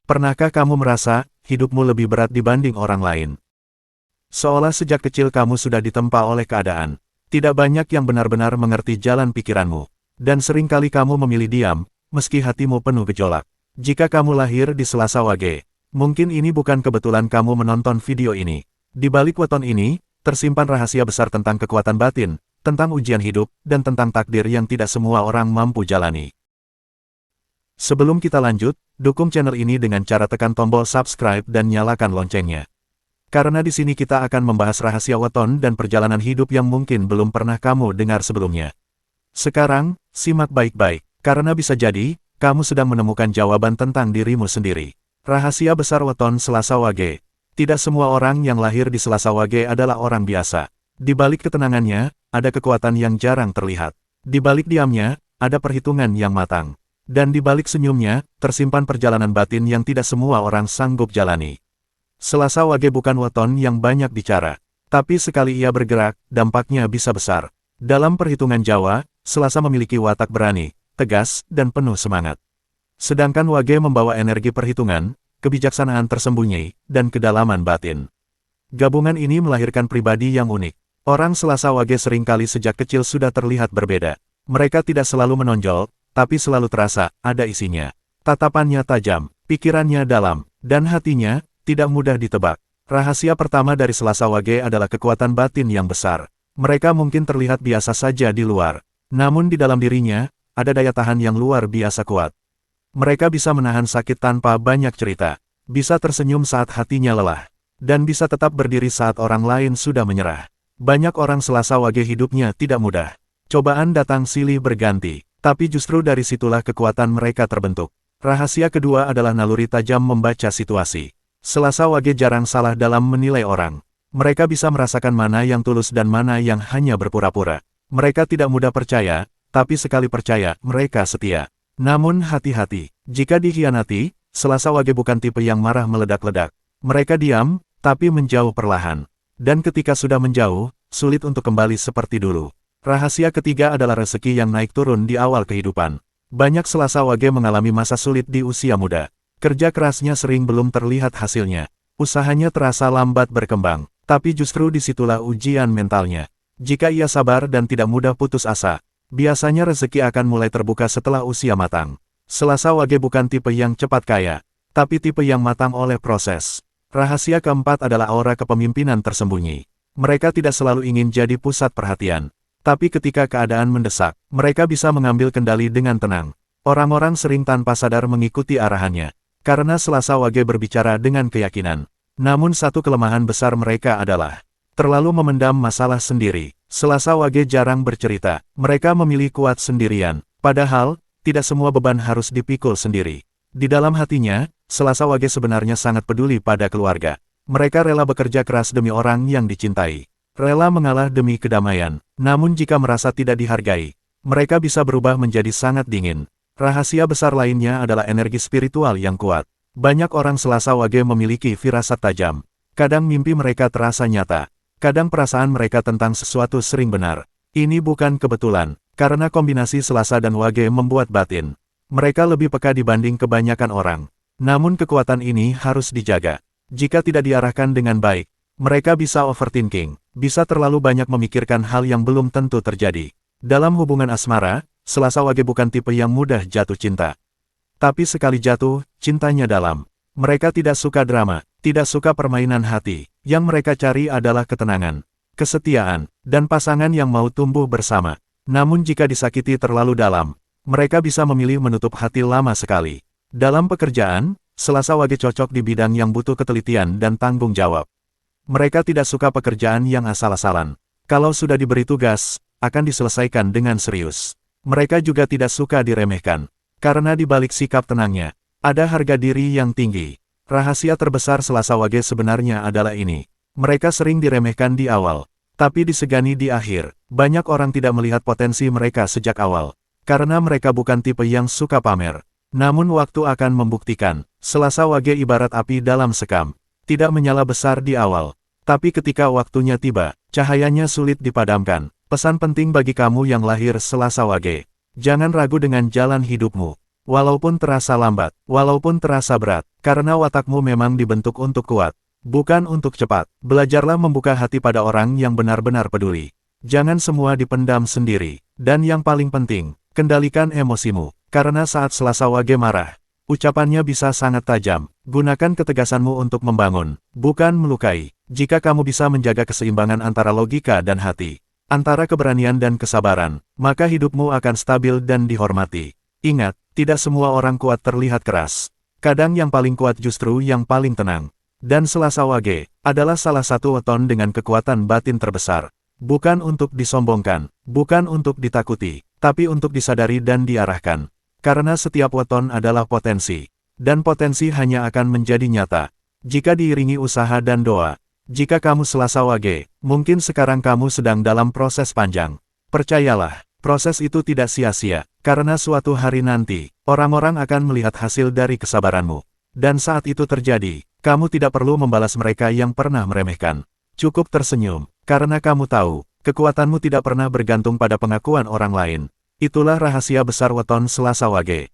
Pernahkah kamu merasa hidupmu lebih berat dibanding orang lain? Seolah sejak kecil kamu sudah ditempa oleh keadaan. Tidak banyak yang benar-benar mengerti jalan pikiranmu. Dan seringkali kamu memilih diam, meski hatimu penuh gejolak. Jika kamu lahir di Selasa Wage, mungkin ini bukan kebetulan kamu menonton video ini. Di balik weton ini, tersimpan rahasia besar tentang kekuatan batin, tentang ujian hidup, dan tentang takdir yang tidak semua orang mampu jalani. Sebelum kita lanjut, dukung channel ini dengan cara tekan tombol subscribe dan nyalakan loncengnya. Karena di sini kita akan membahas rahasia weton dan perjalanan hidup yang mungkin belum pernah kamu dengar sebelumnya. Sekarang, simak baik-baik, karena bisa jadi, kamu sedang menemukan jawaban tentang dirimu sendiri. Rahasia besar weton Selasa Wage. Tidak semua orang yang lahir di Selasa Wage adalah orang biasa. Di balik ketenangannya, ada kekuatan yang jarang terlihat. Di balik diamnya, ada perhitungan yang matang. Dan di balik senyumnya, tersimpan perjalanan batin yang tidak semua orang sanggup jalani. Selasa Wage bukan weton yang banyak bicara. Tapi sekali ia bergerak, dampaknya bisa besar. Dalam perhitungan Jawa, Selasa memiliki watak berani, tegas, dan penuh semangat. Sedangkan Wage membawa energi perhitungan, kebijaksanaan tersembunyi, dan kedalaman batin. Gabungan ini melahirkan pribadi yang unik. Orang Selasa Wage seringkali sejak kecil sudah terlihat berbeda. Mereka tidak selalu menonjol, tapi selalu terasa, ada isinya. Tatapannya tajam, pikirannya dalam, dan hatinya, tidak mudah ditebak. Rahasia pertama dari Selasa Wage adalah kekuatan batin yang besar. Mereka mungkin terlihat biasa saja di luar. Namun di dalam dirinya, ada daya tahan yang luar biasa kuat. Mereka bisa menahan sakit tanpa banyak cerita. Bisa tersenyum saat hatinya lelah. Dan bisa tetap berdiri saat orang lain sudah menyerah. Banyak orang Selasa Wage hidupnya tidak mudah. Cobaan datang silih berganti. Tapi justru dari situlah kekuatan mereka terbentuk. Rahasia kedua adalah naluri tajam membaca situasi. Selasa Wage jarang salah dalam menilai orang. Mereka bisa merasakan mana yang tulus dan mana yang hanya berpura-pura. Mereka tidak mudah percaya, tapi sekali percaya, mereka setia. Namun hati-hati, jika dikhianati, Selasa Wage bukan tipe yang marah meledak-ledak. Mereka diam, tapi menjauh perlahan. Dan ketika sudah menjauh, sulit untuk kembali seperti dulu. Rahasia ketiga adalah rezeki yang naik turun di awal kehidupan. Banyak Selasa Wage mengalami masa sulit di usia muda. Kerja kerasnya sering belum terlihat hasilnya. Usahanya terasa lambat berkembang, tapi justru disitulah ujian mentalnya. Jika ia sabar dan tidak mudah putus asa, biasanya rezeki akan mulai terbuka setelah usia matang. Selasa Wage bukan tipe yang cepat kaya, tapi tipe yang matang oleh proses. Rahasia keempat adalah aura kepemimpinan tersembunyi. Mereka tidak selalu ingin jadi pusat perhatian. Tapi ketika keadaan mendesak, mereka bisa mengambil kendali dengan tenang. Orang-orang sering tanpa sadar mengikuti arahannya. Karena Selasa Wage berbicara dengan keyakinan. Namun satu kelemahan besar mereka adalah terlalu memendam masalah sendiri. Selasa Wage jarang bercerita. Mereka memilih kuat sendirian. Padahal, tidak semua beban harus dipikul sendiri. Di dalam hatinya, Selasa Wage sebenarnya sangat peduli pada keluarga. Mereka rela bekerja keras demi orang yang dicintai. Rela mengalah demi kedamaian. Namun jika merasa tidak dihargai, mereka bisa berubah menjadi sangat dingin. Rahasia besar lainnya adalah energi spiritual yang kuat. Banyak orang Selasa Wage memiliki firasat tajam. Kadang mimpi mereka terasa nyata. Kadang perasaan mereka tentang sesuatu sering benar. Ini bukan kebetulan, karena kombinasi Selasa dan Wage membuat batin. Mereka lebih peka dibanding kebanyakan orang. Namun kekuatan ini harus dijaga. Jika tidak diarahkan dengan baik, mereka bisa overthinking, bisa terlalu banyak memikirkan hal yang belum tentu terjadi. Dalam hubungan asmara, Selasa Wage bukan tipe yang mudah jatuh cinta. Tapi sekali jatuh, cintanya dalam. Mereka tidak suka drama, tidak suka permainan hati. Yang mereka cari adalah ketenangan, kesetiaan, dan pasangan yang mau tumbuh bersama. Namun jika disakiti terlalu dalam, mereka bisa memilih menutup hati lama sekali. Dalam pekerjaan, Selasa Wage cocok di bidang yang butuh ketelitian dan tanggung jawab. Mereka tidak suka pekerjaan yang asal-asalan. Kalau sudah diberi tugas, akan diselesaikan dengan serius. Mereka juga tidak suka diremehkan. Karena di balik sikap tenangnya, ada harga diri yang tinggi. Rahasia terbesar Selasa Wage sebenarnya adalah ini. Mereka sering diremehkan di awal, tapi disegani di akhir. Banyak orang tidak melihat potensi mereka sejak awal. Karena mereka bukan tipe yang suka pamer. Namun waktu akan membuktikan, Selasa Wage ibarat api dalam sekam. Tidak menyala besar di awal. Tapi ketika waktunya tiba, cahayanya sulit dipadamkan. Pesan penting bagi kamu yang lahir Selasa Wage. Jangan ragu dengan jalan hidupmu. Walaupun terasa lambat, walaupun terasa berat, karena watakmu memang dibentuk untuk kuat, bukan untuk cepat. Belajarlah membuka hati pada orang yang benar-benar peduli. Jangan semua dipendam sendiri. Dan yang paling penting, kendalikan emosimu. Karena saat Selasa Wage marah, ucapannya bisa sangat tajam. Gunakan ketegasanmu untuk membangun, bukan melukai. Jika kamu bisa menjaga keseimbangan antara logika dan hati, antara keberanian dan kesabaran, maka hidupmu akan stabil dan dihormati. Ingat, tidak semua orang kuat terlihat keras. Kadang yang paling kuat justru yang paling tenang. Dan Selasa Wage adalah salah satu weton dengan kekuatan batin terbesar. Bukan untuk disombongkan, bukan untuk ditakuti, tapi untuk disadari dan diarahkan. Karena setiap weton adalah potensi. Dan potensi hanya akan menjadi nyata jika diiringi usaha dan doa. Jika kamu Selasa Wage, mungkin sekarang kamu sedang dalam proses panjang. Percayalah, proses itu tidak sia-sia, karena suatu hari nanti, orang-orang akan melihat hasil dari kesabaranmu. Dan saat itu terjadi, kamu tidak perlu membalas mereka yang pernah meremehkan. Cukup tersenyum, karena kamu tahu, kekuatanmu tidak pernah bergantung pada pengakuan orang lain. Itulah rahasia besar weton Selasa Wage.